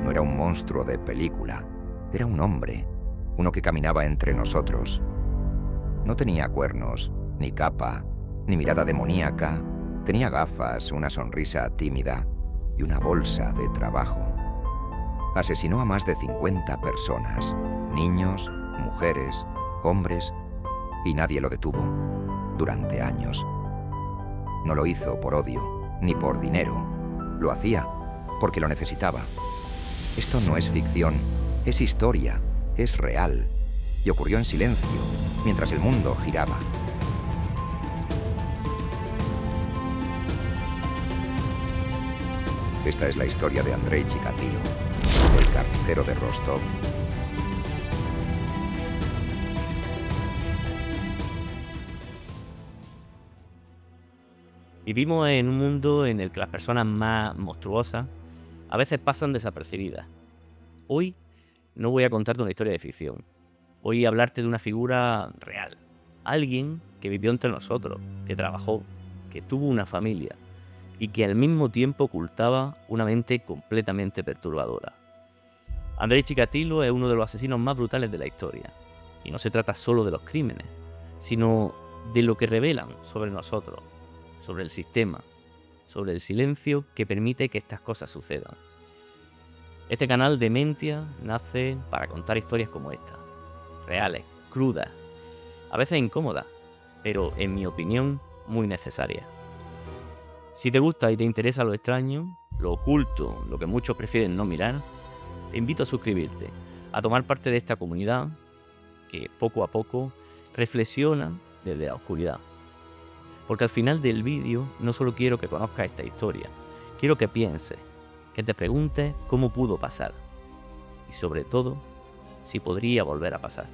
No era un monstruo de película, era un hombre, uno que caminaba entre nosotros. No tenía cuernos, ni capa, ni mirada demoníaca. Tenía gafas, una sonrisa tímida y una bolsa de trabajo. Asesinó a más de 50 personas, niños, mujeres, hombres, y nadie lo detuvo durante años. No lo hizo por odio, ni por dinero. Lo hacía porque lo necesitaba. Esto no es ficción, es historia, es real, y ocurrió en silencio, mientras el mundo giraba. Esta es la historia de Andrei Chikatilo, el carnicero de Rostov. Vivimos en un mundo en el que las personas más monstruosas a veces pasan desapercibidas. Hoy no voy a contarte una historia de ficción. Voy a hablarte de una figura real. Alguien que vivió entre nosotros, que trabajó, que tuvo una familia y que al mismo tiempo ocultaba una mente completamente perturbadora. Andrei Chikatilo es uno de los asesinos más brutales de la historia. Y no se trata solo de los crímenes, sino de lo que revelan sobre nosotros, sobre el sistema, sobre el silencio que permite que estas cosas sucedan. Este canal Dementia nace para contar historias como esta, reales, crudas, a veces incómodas, pero en mi opinión muy necesarias. Si te gusta y te interesa lo extraño, lo oculto, lo que muchos prefieren no mirar, te invito a suscribirte, a tomar parte de esta comunidad que poco a poco reflexiona desde la oscuridad. Porque al final del vídeo no solo quiero que conozcas esta historia, quiero que pienses, que te preguntes cómo pudo pasar y sobre todo, si podría volver a pasar.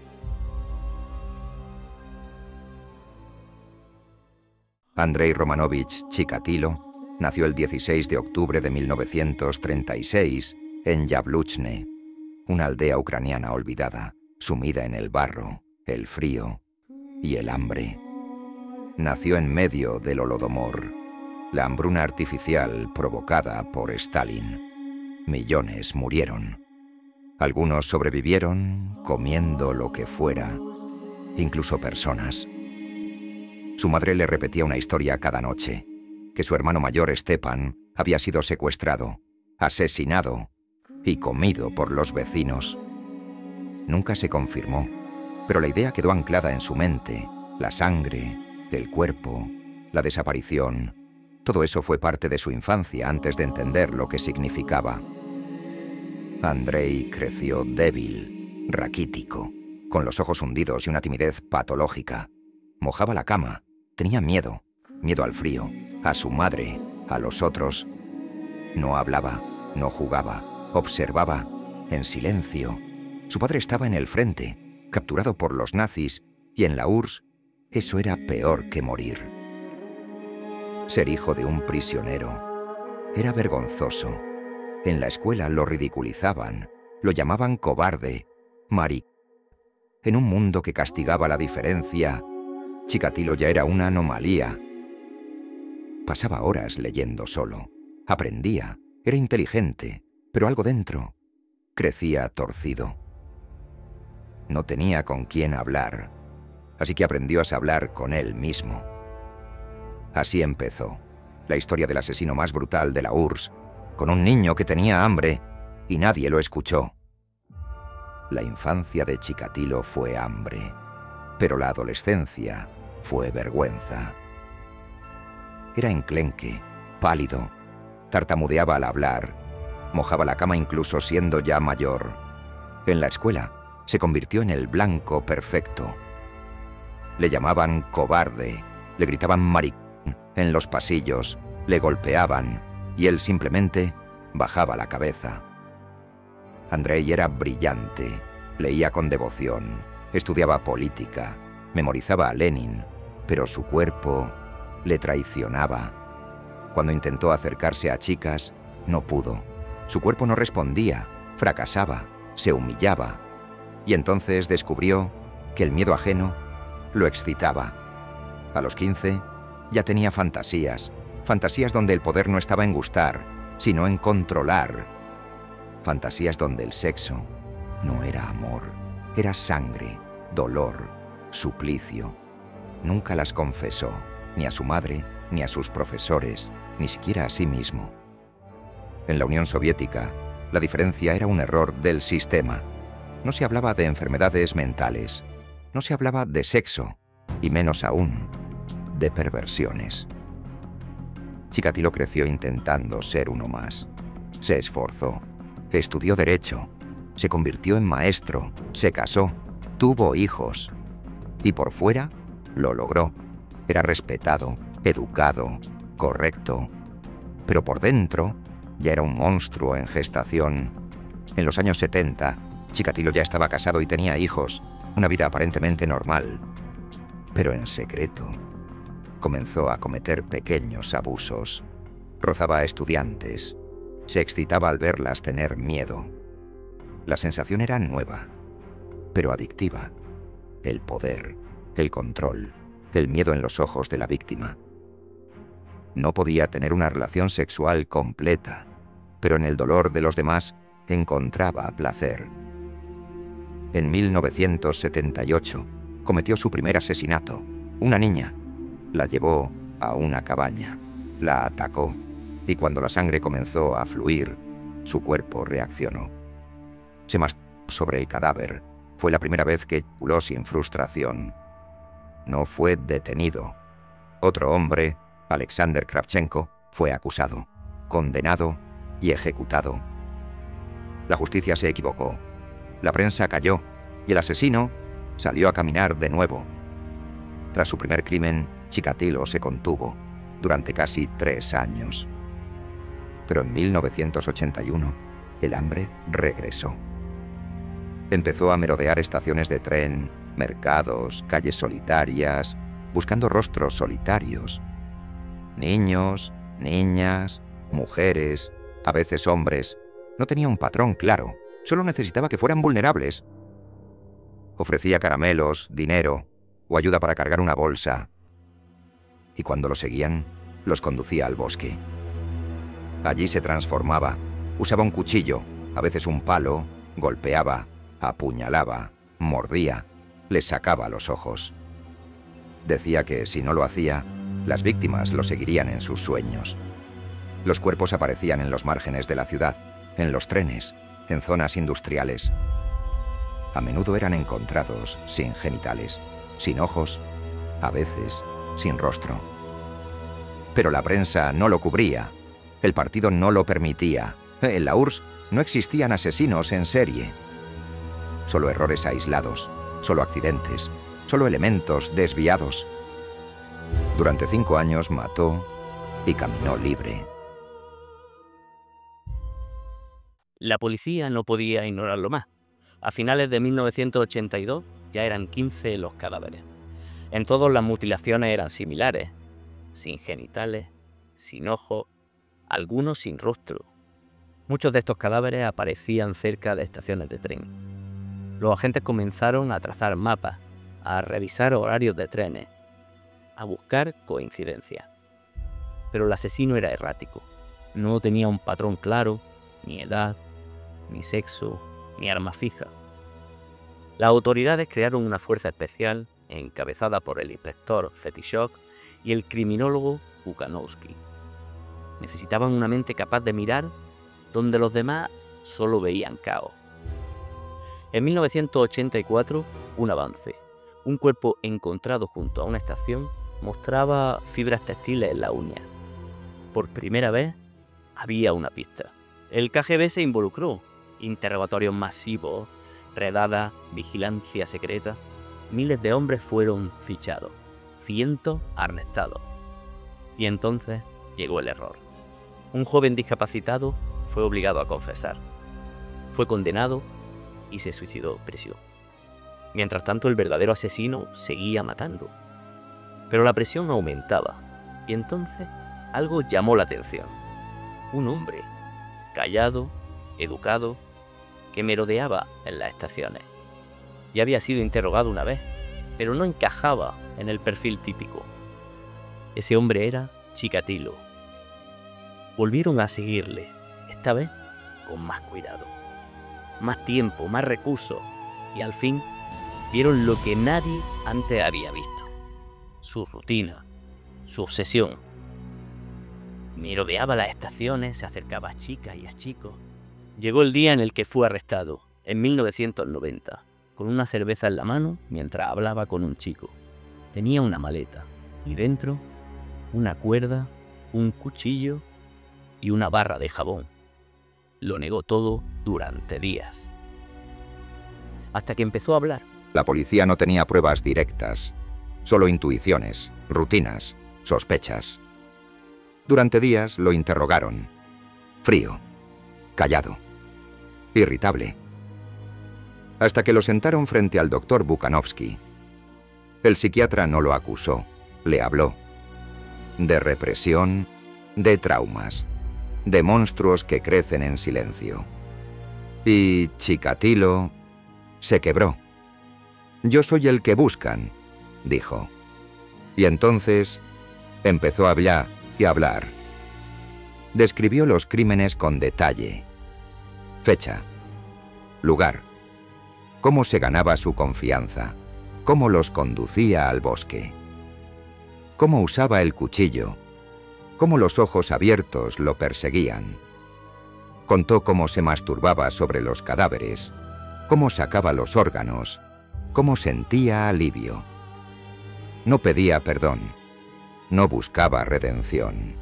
Andrei Romanovich Chikatilo nació el 16 de octubre de 1936 en Yabluchne, una aldea ucraniana olvidada, sumida en el barro, el frío y el hambre. Nació en medio del Holodomor, la hambruna artificial provocada por Stalin. Millones murieron. Algunos sobrevivieron comiendo lo que fuera, incluso personas. Su madre le repetía una historia cada noche, que su hermano mayor Stepan había sido secuestrado, asesinado y comido por los vecinos. Nunca se confirmó, pero la idea quedó anclada en su mente. La sangre, el cuerpo, la desaparición, todo eso fue parte de su infancia antes de entender lo que significaba. Andrei creció débil, raquítico, con los ojos hundidos y una timidez patológica. Mojaba la cama, tenía miedo al frío, a su madre, a los otros. No hablaba, no jugaba, observaba, en silencio. Su padre estaba en el frente, capturado por los nazis, y en la URSS eso era peor que morir. Ser hijo de un prisionero era vergonzoso. En la escuela lo ridiculizaban, lo llamaban cobarde, marica. En un mundo que castigaba la diferencia, Chikatilo ya era una anomalía. Pasaba horas leyendo solo, aprendía, era inteligente, pero algo dentro crecía torcido. No tenía con quién hablar, así que aprendió a hablar con él mismo. Así empezó la historia del asesino más brutal de la URSS, con un niño que tenía hambre y nadie lo escuchó. La infancia de Chikatilo fue hambre, pero la adolescencia fue vergüenza. Era enclenque, pálido, tartamudeaba al hablar, mojaba la cama incluso siendo ya mayor. En la escuela se convirtió en el blanco perfecto. Le llamaban cobarde, le gritaban maricón en los pasillos, le golpeaban y él simplemente bajaba la cabeza. Andrei era brillante, leía con devoción, estudiaba política, memorizaba a Lenin, pero su cuerpo le traicionaba. Cuando intentó acercarse a chicas, no pudo. Su cuerpo no respondía, fracasaba, se humillaba. Y entonces descubrió que el miedo ajeno lo excitaba. A los 15 ya tenía fantasías donde el poder no estaba en gustar, sino en controlar. fantasías donde el sexo no era amor, era sangre, dolor, suplicio. Nunca las confesó, ni a su madre, ni a sus profesores, ni siquiera a sí mismo. En la Unión Soviética, la diferencia era un error del sistema. No se hablaba de enfermedades mentales, no se hablaba de sexo, y menos aún, de perversiones. Chikatilo creció intentando ser uno más. Se esforzó, estudió Derecho, se convirtió en maestro, se casó, tuvo hijos. Y por fuera, lo logró. Era respetado, educado, correcto. Pero por dentro, ya era un monstruo en gestación. En los años 70, Chikatilo ya estaba casado y tenía hijos, una vida aparentemente normal. Pero en secreto, comenzó a cometer pequeños abusos. Rozaba a estudiantes. Se excitaba al verlas tener miedo. La sensación era nueva, pero adictiva. El poder, el control, el miedo en los ojos de la víctima. No podía tener una relación sexual completa, pero en el dolor de los demás encontraba placer. En 1978 cometió su primer asesinato. Una niña. La llevó a una cabaña. La atacó. Y cuando la sangre comenzó a fluir, su cuerpo reaccionó. Se masturbó sobre el cadáver. Fue la primera vez que eyaculó sin frustración. No fue detenido. Otro hombre, Alexander Kravchenko, fue acusado, condenado y ejecutado. La justicia se equivocó. La prensa cayó y el asesino salió a caminar de nuevo. Tras su primer crimen, Chikatilo se contuvo durante casi 3 años. Pero en 1981, el hambre regresó. Empezó a merodear estaciones de tren, mercados, calles solitarias, buscando rostros solitarios. Niños, niñas, mujeres, a veces hombres. No tenía un patrón claro, solo necesitaba que fueran vulnerables. Ofrecía caramelos, dinero o ayuda para cargar una bolsa. Y cuando lo seguían, los conducía al bosque. Allí se transformaba, usaba un cuchillo, a veces un palo, golpeaba, apuñalaba, mordía, les sacaba los ojos. Decía que si no lo hacía, las víctimas lo seguirían en sus sueños. Los cuerpos aparecían en los márgenes de la ciudad, en los trenes, en zonas industriales. A menudo eran encontrados sin genitales, sin ojos, a veces sin rostro. Pero la prensa no lo cubría, el partido no lo permitía. En la URSS no existían asesinos en serie. Solo errores aislados, solo accidentes, solo elementos desviados. Durante 5 años mató y caminó libre. La policía no podía ignorarlo más. A finales de 1982 ya eran 15 los cadáveres. En todos las mutilaciones eran similares, sin genitales, sin ojos, algunos sin rostro. Muchos de estos cadáveres aparecían cerca de estaciones de tren. Los agentes comenzaron a trazar mapas, a revisar horarios de trenes, a buscar coincidencias. Pero el asesino era errático. No tenía un patrón claro, ni edad, ni sexo, ni arma fija. Las autoridades crearon una fuerza especial encabezada por el inspector Fetichok y el criminólogo Bukanowski. Necesitaban una mente capaz de mirar donde los demás solo veían caos. En 1984, un avance. Un cuerpo encontrado junto a una estación mostraba fibras textiles en la uña. Por primera vez, había una pista. El KGB se involucró. Interrogatorios masivos, redadas, vigilancia secreta. Miles de hombres fueron fichados, cientos arrestados. Y entonces llegó el error. Un joven discapacitado fue obligado a confesar. Fue condenado y se suicidó en prisión. Mientras tanto, el verdadero asesino seguía matando. Pero la presión aumentaba. Y entonces algo llamó la atención. Un hombre, callado, educado, que merodeaba en las estaciones. Ya había sido interrogado una vez, pero no encajaba en el perfil típico. Ese hombre era Chikatilo. Volvieron a seguirle, esta vez con más cuidado. Más tiempo, más recursos, y al fin vieron lo que nadie antes había visto. Su rutina, su obsesión. Merodeaba las estaciones, se acercaba a chicas y a chicos. Llegó el día en el que fue arrestado, en 1990, con una cerveza en la mano mientras hablaba con un chico. Tenía una maleta y dentro una cuerda, un cuchillo y una barra de jabón. Lo negó todo durante días. Hasta que empezó a hablar. La policía no tenía pruebas directas, solo intuiciones, rutinas, sospechas. Durante días lo interrogaron. Frío, callado, irritable. Hasta que lo sentaron frente al doctor Bukanovsky. El psiquiatra no lo acusó, le habló. De represión, de traumas, de monstruos que crecen en silencio. Y Chikatilo se quebró. Yo soy el que buscan, dijo. Y entonces empezó a hablar y a hablar. Describió los crímenes con detalle. Fecha, lugar, cómo se ganaba su confianza, cómo los conducía al bosque, cómo usaba el cuchillo, cómo los ojos abiertos lo perseguían. Contó cómo se masturbaba sobre los cadáveres, cómo sacaba los órganos, cómo sentía alivio. No pedía perdón, no buscaba redención.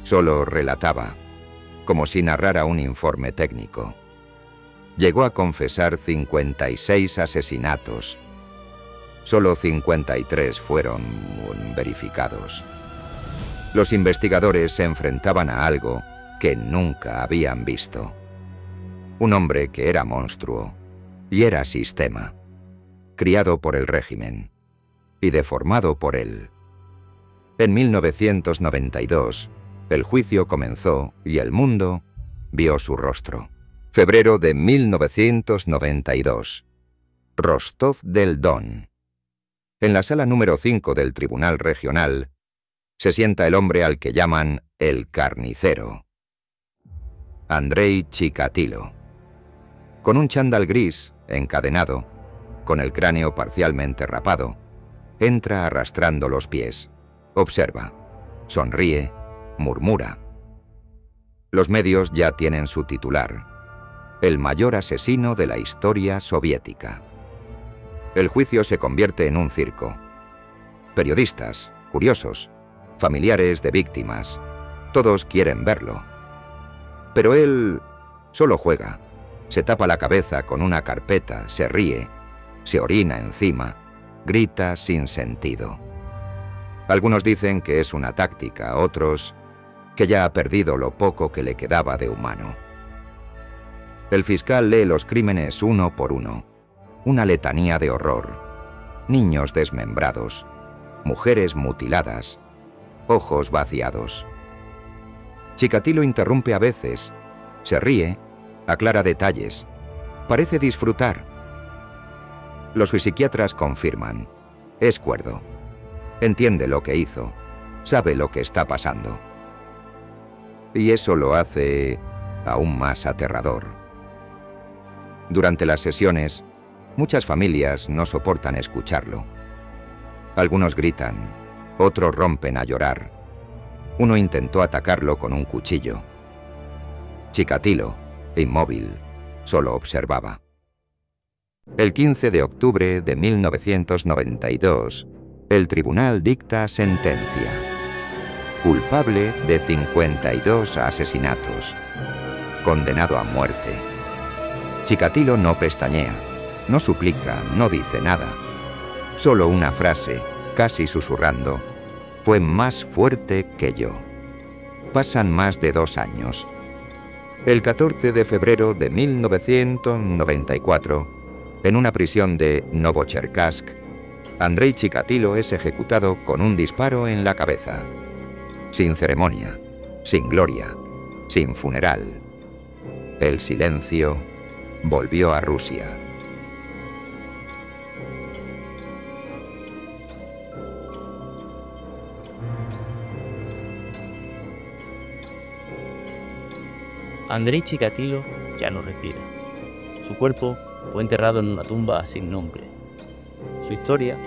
Solo relataba, como si narrara un informe técnico. Llegó a confesar 56 asesinatos. Solo 53 fueron verificados. Los investigadores se enfrentaban a algo que nunca habían visto. Un hombre que era monstruo y era sistema, criado por el régimen y deformado por él. En 1992, el juicio comenzó y el mundo vio su rostro. Febrero de 1992. Rostov del Don. En la sala número 5 del Tribunal Regional se sienta el hombre al que llaman el carnicero. Andrei Chikatilo. Con un chándal gris, encadenado, con el cráneo parcialmente rapado, entra arrastrando los pies. Observa, sonríe, murmura. Los medios ya tienen su titular: el mayor asesino de la historia soviética. El juicio se convierte en un circo. Periodistas, curiosos, familiares de víctimas, todos quieren verlo. Pero él solo juega, se tapa la cabeza con una carpeta, se ríe, se orina encima, grita sin sentido. Algunos dicen que es una táctica, otros que ya ha perdido lo poco que le quedaba de humano. El fiscal lee los crímenes uno por uno, una letanía de horror. Niños desmembrados, mujeres mutiladas, ojos vaciados. Chikatilo interrumpe a veces, se ríe, aclara detalles, parece disfrutar. Los psiquiatras confirman, es cuerdo, entiende lo que hizo, sabe lo que está pasando. Y eso lo hace aún más aterrador. Durante las sesiones, muchas familias no soportan escucharlo. Algunos gritan, otros rompen a llorar. Uno intentó atacarlo con un cuchillo. Chikatilo, inmóvil, solo observaba. El 15 de octubre de 1992, el tribunal dicta sentencia. Culpable de 52 asesinatos. Condenado a muerte. Chikatilo no pestañea, no suplica, no dice nada. Solo una frase, casi susurrando: fue más fuerte que yo. Pasan más de 2 años. El 14 de febrero de 1994, en una prisión de Novocherkassk, Andrei Chikatilo es ejecutado con un disparo en la cabeza. Sin ceremonia, sin gloria, sin funeral. El silencio volvió a Rusia. Andrei Chikatilo ya no respira. Su cuerpo fue enterrado en una tumba sin nombre. Su historia,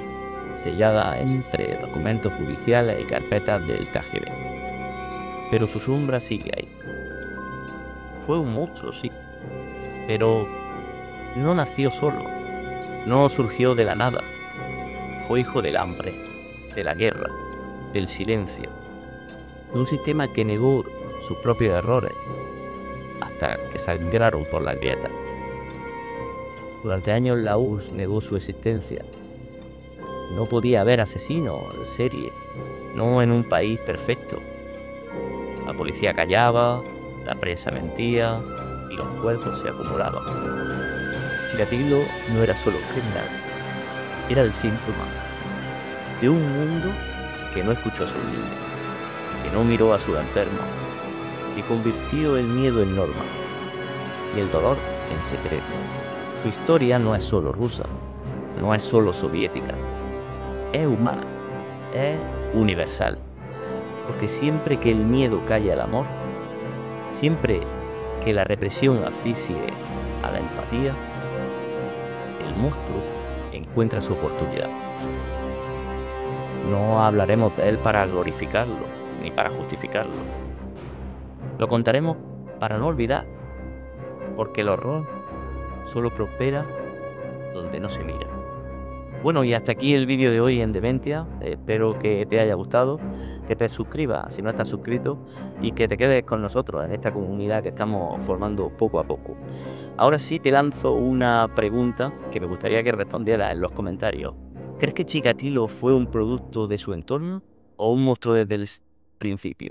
sellada entre documentos judiciales y carpetas del KGB. Pero su sombra sigue ahí. Fue un monstruo, sí, pero no nació solo, no surgió de la nada. Fue hijo del hambre, de la guerra, del silencio, de un sistema que negó sus propios errores hasta que sangraron por las grietas. Durante años la URSS negó su existencia. No podía haber asesinos en serie, no en un país perfecto. La policía callaba, la prensa mentía y los cuerpos se acumulaban. Chikatilo no era solo un criminal, era el síntoma de un mundo que no escuchó a sus líderes, que no miró a sus enfermos, que convirtió el miedo en norma y el dolor en secreto. Su historia no es solo rusa, no es solo soviética, es humana, es universal. Porque siempre que el miedo calla el amor, siempre que la represión asfixie a la empatía, el monstruo encuentra su oportunidad. No hablaremos de él para glorificarlo, ni para justificarlo. Lo contaremos para no olvidar, porque el horror solo prospera donde no se mira. Bueno, y hasta aquí el vídeo de hoy en Dementia. Espero que te haya gustado, que te suscribas si no estás suscrito y que te quedes con nosotros en esta comunidad que estamos formando poco a poco. Ahora sí te lanzo una pregunta que me gustaría que respondieras en los comentarios. ¿Crees que Chikatilo fue un producto de su entorno o un monstruo desde el principio?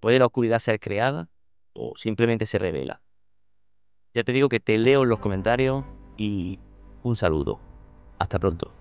¿Puede la oscuridad ser creada o simplemente se revela? Ya te digo que te leo en los comentarios y un saludo. Hasta pronto.